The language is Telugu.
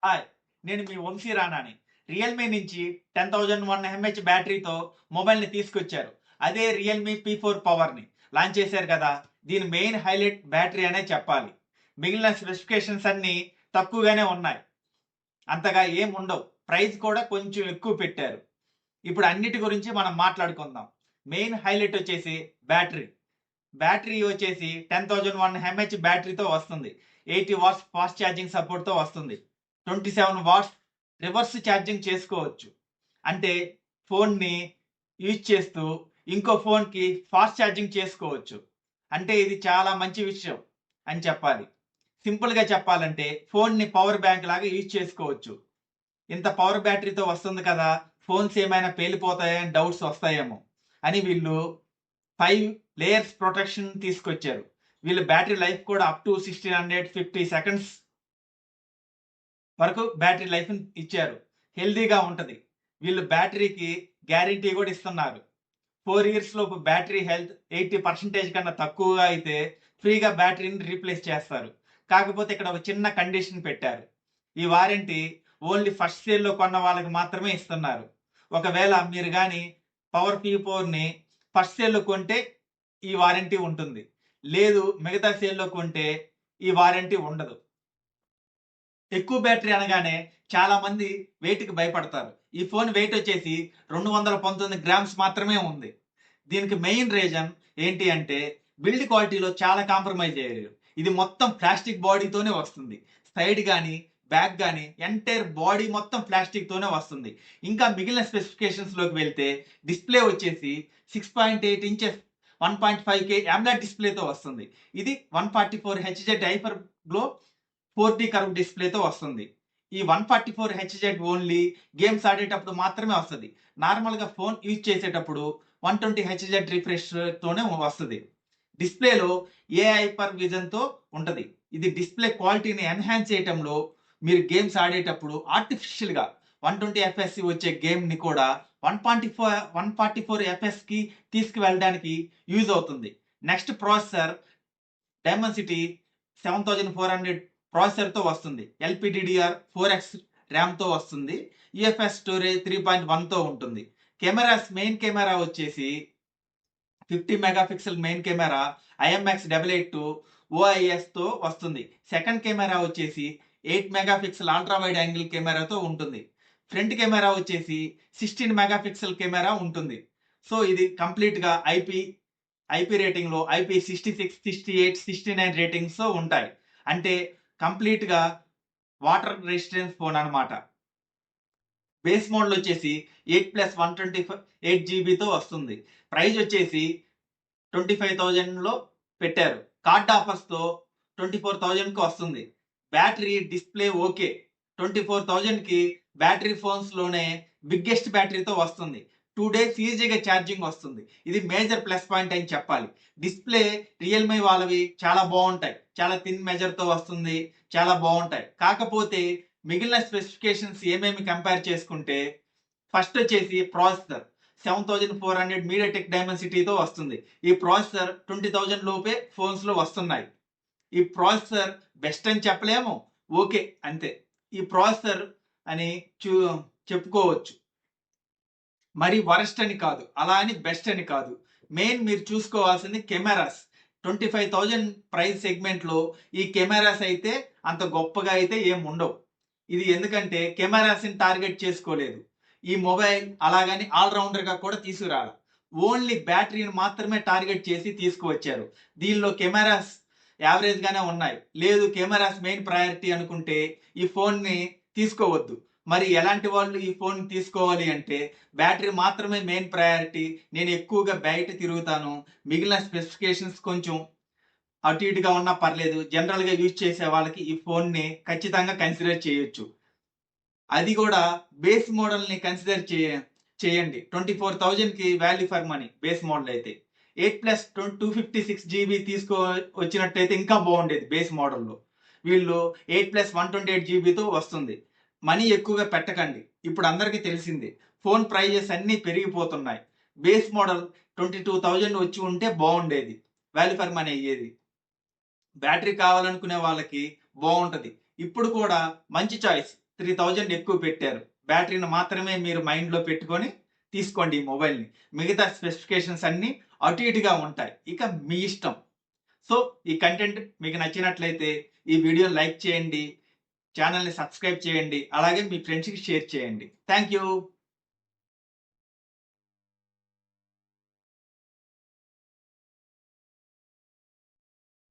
హాయ్! నేను మీ వంశీ రానాని. రియల్‌మీ నుంచి 10,001 ఎంహెచ్ బ్యాటరీతో మొబైల్‌ని తీసుకొచ్చారు. అదే రియల్‌మీ P4 పవర్‌ని లాంచ్ చేశారు కదా! దీని మెయిన్ హైలైట్ బ్యాటరీ అనే చెప్పాలి. మిగిలిన స్పెసిఫికేషన్స్ అన్నీ తక్కువగానే ఉన్నాయి. అంతగా ఏం ఉండవు. ప్రైస్ కూడా కొంచెం ఎక్కువ పెట్టారు. ఇప్పుడు అన్నిటి గురించి మనం మాట్లాడుకుందాం. మెయిన్ హైలైట్ వచ్చేసి బ్యాటరీ. బ్యాటరీ వచ్చేసి 10,001 ఎంహెచ్ బ్యాటరీతో వస్తుంది. 80 వాట్స్ ఫాస్ట్ ఛార్జింగ్ సపోర్ట్‌తో వస్తుంది. 27 వాట్స్ రివర్స్ ఛార్జింగ్ చేసుకోవచ్చు. అంటే ఫోన్‌ని యూజ్ చేస్తూ ఇంకో ఫోన్‌కి ఫాస్ట్ ఛార్జింగ్ చేసుకోవచ్చు. అంటే ఇది చాలా మంచి విషయం అని చెప్పాలి. సింపుల్‌గా చెప్పాలంటే ఫోన్‌ని పవర్ బ్యాంక్ లాగా యూజ్ చేసుకోవచ్చు. ఇంత పవర్ బ్యాటరీతో వస్తుంది కదా! ఫోన్స్ ఏమైనా పేలిపోతాయా అని డౌట్స్ వస్తాయేమో అని వీళ్ళు 5 లేయర్స్ ప్రొటెక్షన్ తీసుకొచ్చారు. వీళ్ళ బ్యాటరీ లైఫ్ కూడా అప్ టు 1650 సెకండ్స్ వరకు బ్యాటరీ లైఫ్‌ని ఇచ్చారు. హెల్తీగా ఉంటది. వీళ్ళు బ్యాటరీకి గ్యారంటీ కూడా ఇస్తున్నారు. 4 ఇయర్స్ లోపు బ్యాటరీ హెల్త్ 80% కన్నా తక్కువగా అయితే ఫ్రీగా బ్యాటరీని రీప్లేస్ చేస్తారు. కాకపోతే ఇక్కడ ఒక చిన్న కండిషన్ పెట్టారు. ఈ వారంటీ ఓన్లీ ఫస్ట్ సేల్‌లో కొన్న వాళ్ళకి మాత్రమే ఇస్తున్నారు. ఒకవేళ మీరు గాని పవర్ P4ని ఫస్ట్ సేల్‌లో కొంటే ఈ వారంటీ ఉంటుంది. లేదు మిగతా సేల్‌లో కొంటే ఈ వారంటీ ఉండదు. ఎక్కువ బ్యాటరీ అనగానే చాలా మంది వెయిట్‌కి భయపడతారు. ఈ ఫోన్ వెయిట్ వచ్చేసి 219 గ్రామ్స్ మాత్రమే ఉంది. దీనికి మెయిన్ రీజన్ ఏంటి అంటే బిల్డ్ క్వాలిటీలో చాలా కాంప్రమైజ్ అయ్యారు. ఇది మొత్తం ప్లాస్టిక్ బాడీతోనే వస్తుంది. సైడ్ గాని, బ్యాక్ గాని ఎంటైర్ బాడీ మొత్తం ప్లాస్టిక్ తోనే వస్తుంది. ఇంకా మిగిలిన స్పెసిఫికేషన్స్‌లోకి వెళ్తే డిస్‌ప్లే వచ్చేసి 6.8 ఇంచెస్ 1.5K AMOLED డిస్‌ప్లేతో వస్తుంది. ఇది 144 Hz hyper glow 4D curve డిస్‌ప్లేతో వస్తుంది. ఈ 144 హెచ్‌జెడ్ ఓన్లీ గేమ్స్ ఆడేటప్పుడు మాత్రమే వస్తది. నార్మల్‌గా ఫోన్ యూజ్ చేసేటప్పుడు 120 హెచ్‌జెడ్ రిఫ్రెష్ తోనే వస్తది. డిస్‌ప్లేలో ఏఐ హైపర్ విజన్‌తో ఉంటది. ఇది డిస్‌ప్లే క్వాలిటీని ఎన్హాన్స్ చేయటంలో మీరు గేమ్స్ ఆడేటప్పుడు ఆర్టిఫిషియల్‌గా 120 ఎఫ్ఎస్‌సి వచ్చే గేమ్‌ని కూడా 144 ఎఫ్ఎస్‌కి తీసుకువెళ్ళడానికి యూజ్ అవుతుంది. నెక్స్ట్ ప్రాసెసర్ డైమెన్సిటీ 7400 ప్రాసెసర్‌తో వస్తుంది. ఎల్‌పిడిడిఆర్ 4x ర్యామ్‌తో వస్తుంది. యూఎఫ్ఎస్ స్టోరేజ్ 3.1తో ఉంటుంది. మెయిన్ కెమెరా వచ్చేసి 50 మెగాపిక్సెల్ మెయిన్ కెమెరా ఐఎంఎక్స్ 882 ఓఐఎస్‌తో వస్తుంది. సెకండ్ కెమెరా వచ్చేసి 8 మెగాపిక్సెల్ అల్ట్రా వైడ్ యాంగిల్ కెమెరాతో ఉంటుంది. ఫ్రంట్ కెమెరా వచ్చేసి 16 మెగాపిక్సెల్ కెమెరా ఉంటుంది. సో, ఇది కంప్లీట్‌గా ఐపీ రేటింగ్‌లో ఐపీ 66, 68, 69 రేటింగ్స్‌తో ఉంటాయి. అంటే కంప్లీట్‌గా వాటర్ రెసిస్టెన్స్ ఫోన్ అన్నమాట. బేస్ మోడల్ వచ్చేసి 8+128 జీబీతో వస్తుంది. ప్రైస్ వచ్చేసి 25,000లో పెట్టారు. కార్డ్ ఆఫర్స్‌తో 24,000కి వస్తుంది. Battery, display okay. 24,000కి బ్యాటరీ ఫోన్స్‌లోనే బిగ్గెస్ట్ బ్యాటరీతో వస్తుంది. 2 డేస్ ఈజీగా ఛార్జింగ్ వస్తుంది. ఇది మేజర్ ప్లస్ పాయింట్ అని చెప్పాలి. డిస్‌ప్లే రియల్‌మీ వాళ్ళవి చాలా బావుంటాయి. చాలా థిన్ మెజర్‌తో వస్తుంది. చాలా బావుంటాయి. కాకపోతే మిగిలిన స్పెసిఫికేషన్స్ ఏమేమి కంపేర్ చేసుకుంటే ఫస్ట్ వచ్చేసి ప్రాసెసర్ 7400 మీడియాటెక్ డైమెన్సిటీతో వస్తుంది. ఈ ప్రాసెసర్ 20,000 లోపే ఫోన్స్‌లో వస్తున్నాయి. ఈ ప్రాసెసర్ బెస్ట్ అని చెప్పలేము. ఓకే. అంతే. ఈ ప్రాసెసర్ అని చు చెప్పుకోవచ్చు. మరి వరస్ట్ అని కాదు. అలా అని బెస్ట్ అని కాదు. మెయిన్ మీరు చూసుకోవాల్సింది కెమెరాస్. 25,000 ప్రైస్ సెగ్మెంట్‌లో ఈ కెమెరాస్ అయితే అంత గొప్పగా అయితే ఏమి ఉండవు. ఇది ఎందుకంటే కెమెరాస్‌ని టార్గెట్ చేసుకోలేదు. ఈ మొబైల్ అలాగని ఆల్ రౌండర్‌గా కూడా తీసుకురాలా. ఓన్లీ బ్యాటరీని మాత్రమే టార్గెట్ చేసి తీసుకువచ్చారు. దీనిలో కెమెరాస్ యావరేజ్‌గానే ఉన్నాయి. లేదు కెమెరాస్ మెయిన్ ప్రయారిటీ అనుకుంటే ఈ ఫోన్‌ని తీసుకోవద్దు. మరి ఎలాంటి వాళ్ళు ఈ ఫోన్ తీసుకోవాలి అంటే బ్యాటరీ మాత్రమే మెయిన్ ప్రయారిటీ. నేను ఎక్కువగా బయట తిరుగుతాను. మిగిలిన స్పెసిఫికేషన్స్ కొంచెం అటు ఇటుగా ఉన్నా పర్లేదు. జనరల్‌గా యూజ్ చేసే వాళ్ళకి ఈ ఫోన్‌ని ఖచ్చితంగా కన్సిడర్ చేయొచ్చు. అది గూడా బేస్ మోడల్‌ని కన్సిడర్ చేయండి. 24,000కి value for money base model అయితే. 256 జీబీ వచ్చినట్టయితే ఇంకా బాగుండేది బేస్ మోడల్‌లో. వీళ్ళు 8+128 జీబీతో వస్తుంది. మనీ ఎక్కువగా పెట్టకండి. ఇప్పుడు అందరికీ తెలిసిందే. ఫోన్ ప్రైజెస్ అన్నీ పెరిగిపోతున్నాయి. బేస్ మోడల్ 22,000 వచ్చి ఉంటే బాగుండేది. వాల్యూ ఫర్ మనీ అయ్యేది. బ్యాటరీ కావాలనుకునే వాళ్ళకి బావుంటది. ఇప్పుడు కూడా మంచి చాయిస్. 3000 ఎక్కువ పెట్టారు. బ్యాటరీని మాత్రమే మీరు మైండ్‌లో పెట్టుకొని తీసుకోండి ఈ మొబైల్‌ని. మిగతా స్పెసిఫికేషన్స్ అన్నీ అటు ఇటుగా ఉంటాయి. ఇక మీ ఇష్టం. సో, ఈ కంటెంట్ మీకు నచ్చినట్లయితే ఈ వీడియోని లైక్ చేయండి. ఛానెల్‌ని సబ్స్క్రైబ్ చేయండి. అలాగే మీ ఫ్రెండ్స్‌కి షేర్ చేయండి. Thank you.